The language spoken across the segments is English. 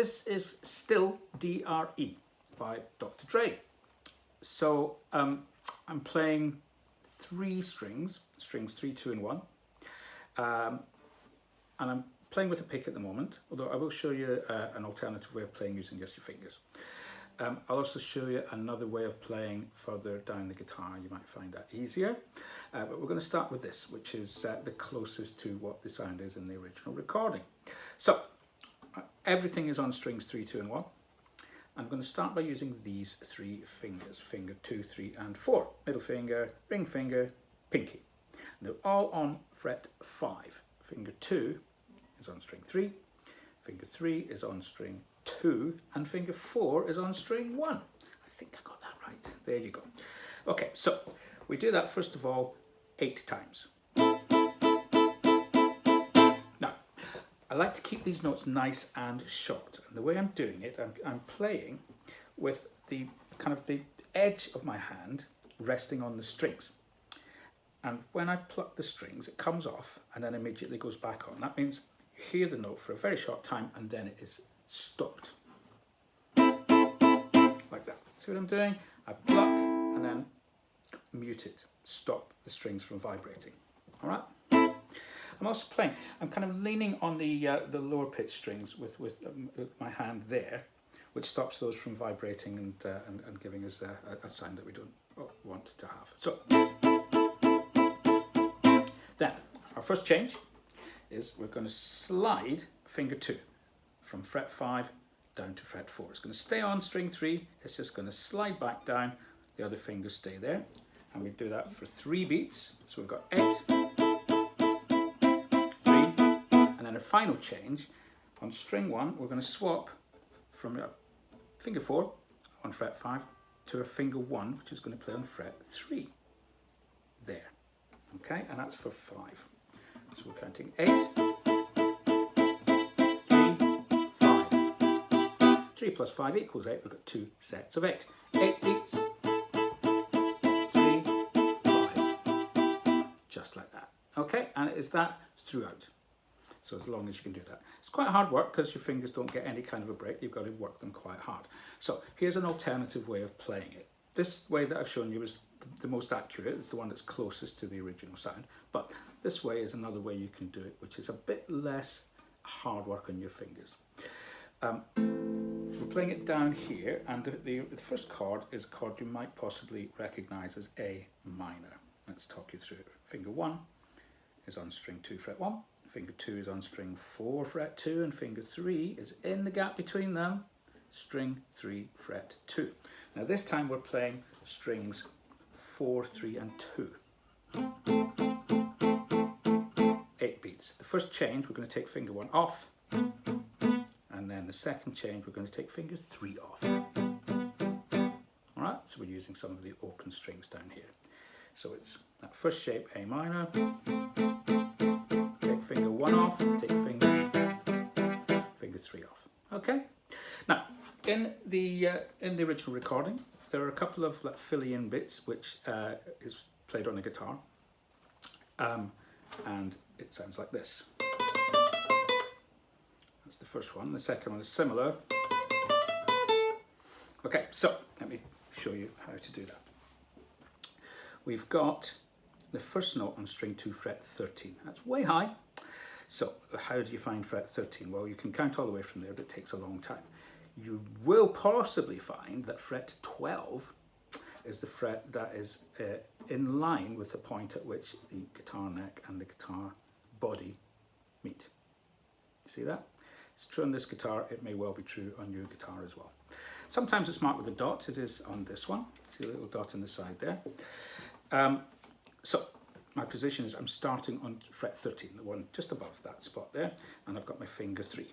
this is still D.R.E. by Dr. So I'm playing 3 strings 3, 2 and 1, and I'm playing with a pick at the moment, although I will show you an alternative way of playing using just your fingers. I'll also show you another way of playing further down the guitar. You might find that easier, but we're going to start with this, which is the closest to what the sound is in the original recording. So everything is on strings 3, 2 and 1. I'm going to start by using these 3 fingers, finger 2, 3 and 4, middle finger, ring finger, pinky. They're all on fret 5. Finger 2 is on string 3, finger 3 is on string 2, and finger 4 is on string 1. I think I got that right. There you go. Okay, so we do that first of all 8 times. Now, I like to keep these notes nice and short, and the way I'm doing it, I'm playing with the kind of the edge of my hand resting on the strings. And when I pluck the strings, it comes off and then immediately goes back on. That means you hear the note for a very short time and then it is stopped. Like that. See what I'm doing? I pluck and then mute it. Stop the strings from vibrating. All right? I'm also playing, I'm kind of leaning on the lower pitch strings with my hand there, which stops those from vibrating and giving us a sound that we don't want to have. So, then, our first change is we're going to slide finger 2 from fret 5 down to fret 4. It's going to stay on string 3, it's just going to slide back down, the other fingers stay there, and we do that for 3 beats. So we've got 8, 3, and then a final change. On string 1, we're going to swap from finger 4 on fret 5 to a finger 1, which is going to play on fret 3. There. Okay, and that's for 5. So we're counting 8, 3, 5. 3 plus 5 equals 8. We've got 2 sets of 8. 8 beats, 3, 5. Just like that. Okay, and it is that throughout. So as long as you can do that. It's quite hard work because your fingers don't get any kind of a break. You've got to work them quite hard. So here's an alternative way of playing it. This way that I've shown you is the most accurate. It's the one that's closest to the original sound. But this way is another way you can do it, which is a bit less hard work on your fingers. We're playing it down here, and the first chord is a chord you might possibly recognize as A minor. Let's talk you through it. Finger 1 is on string 2 fret 1, finger 2 is on string 4 fret 2, and finger 3 is in the gap between them, string 3 fret 2. Now this time we're playing strings 4, 3 and 2. 8 beats. The first change we're going to take finger 1 off, and then the second change we're going to take finger 3 off. Alright, so we're using some of the open strings down here. So it's that first shape, A minor, take finger 1 off, take finger 3 off. Okay? Now, in the original recording, there are a couple of like fill-in bits which is played on the guitar, and it sounds like this. That's the first one. The second one is similar. Okay, so let me show you how to do that. We've got the first note on string 2 fret 13. That's way high. So how do you find fret 13? Well, you can count all the way from there, but it takes a long time. You will possibly find that fret 12 is the fret that is in line with the point at which the guitar neck and the guitar body meet. See that? It's true on this guitar, it may well be true on your guitar as well. Sometimes it's marked with a dot, it is on this one. See a little dot on the side there. So my position is I'm starting on fret 13, the one just above that spot there, and I've got my finger 3.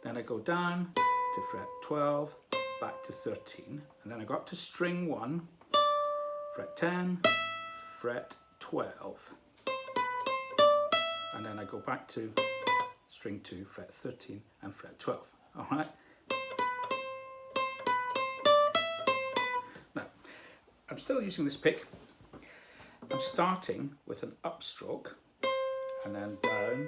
Then I go down to fret 12, back to 13, and then I go up to string 1, fret 10, fret 12, and then I go back to string 2, fret 13 and fret 12. All right. Now, I'm still using this pick. I'm starting with an upstroke and then down,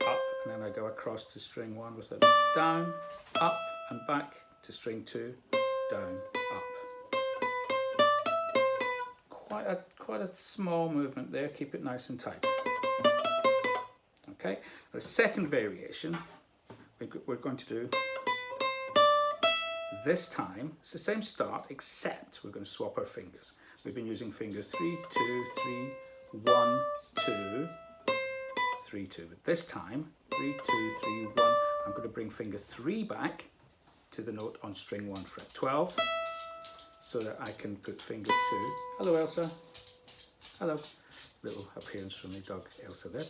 up and then I go across to string 1 with a down, up and back to string 2, down, up. Quite a small movement there, keep it nice and tight. Okay, the second variation we're going to do this time, it's the same start except we're going to swap our fingers. We've been using finger 3, 2, 3, 1, 2, 3, 2. But this time, 3, 2, 3, 1, I'm going to bring finger 3 back to the note on string 1 fret 12 so that I can put finger 2. Hello Elsa. Hello. Little appearance from the dog Elsa there.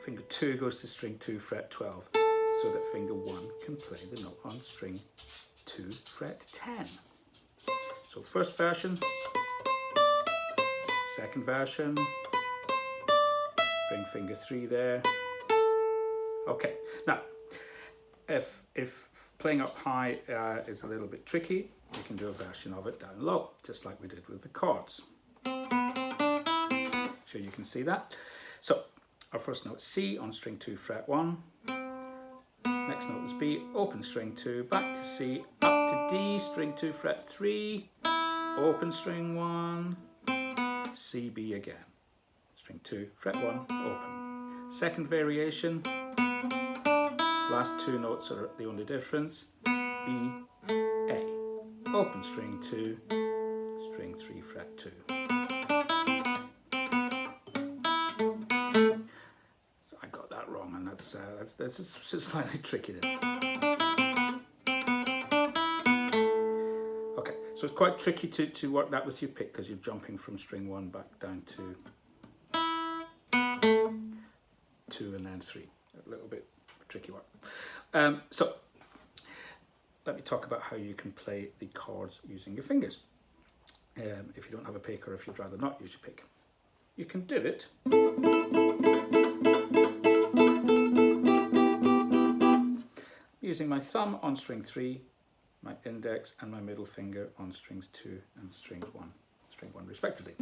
Finger 2 goes to string 2 fret 12 so that finger 1 can play the note on string 2 fret 10. So first version, second version, bring finger 3 there. Okay, now if playing up high is a little bit tricky, you can do a version of it down low, just like we did with the chords. Sure you can see that. So our first note C on string 2 fret 1. Next note is B, open string 2, back to C, up to D, string 2 fret 3, open string 1, C, B again. String 2 fret 1, open. Second variation, last two notes are the only difference. B, A, open string 2, string 3 fret 2. That's slightly tricky there. Okay, so it's quite tricky to work that with your pick because you're jumping from string 1 back down to 2 and then 3. A little bit tricky work. So let me talk about how you can play the chords using your fingers. If you don't have a pick or if you'd rather not use your pick. You can do it using my thumb on string 3, my index and my middle finger on strings 2 and string 1 respectively.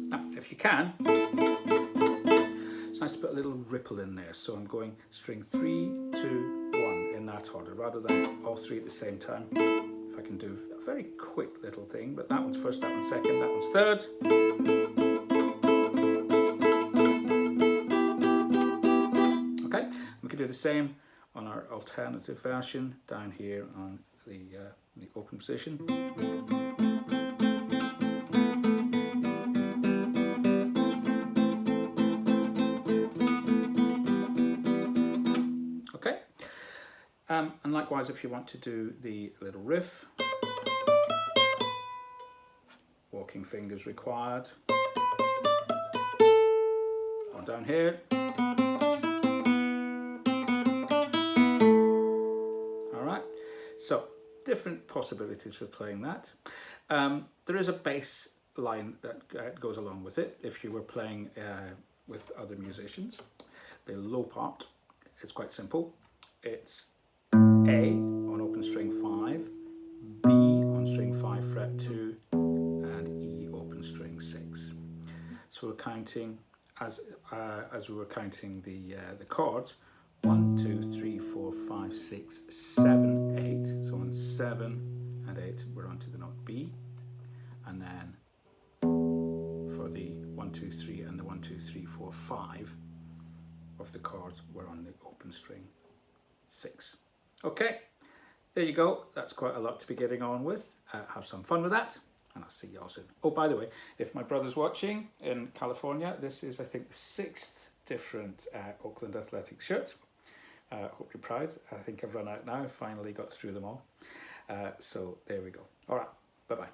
Now, if you can, it's nice to put a little ripple in there. So I'm going string 3, 2, 1 in that order, rather than all 3 at the same time. I can do a very quick little thing, but that one's first, that one's second, that one's third. Okay, we can do the same on our alternative version down here on the open position. Okay. And likewise, if you want to do the little riff, walking fingers required. On down here. All right. So different possibilities for playing that. There is a bass line that goes along with it. If you were playing with other musicians, the low part is quite simple. It's A on open string 5, B on string 5 fret 2, and E open string 6. So we're counting as we were counting the chords. 1, 2, 3, 4, 5, 6, 7, 8. So on 7 and 8, we're onto the note B, and then for the 1, 2, 3 and the 1, 2, 3, 4, 5 of the chords, we're on the open string 6. Okay, there you go. That's quite a lot to be getting on with. Have some fun with that, and I'll see you all soon. Oh, by the way, if my brother's watching in California, this is, I think, the 6th different Oakland Athletics shirt. Hope you're proud. I think I've run out now. I've finally got through them all. So there we go. All right, bye-bye.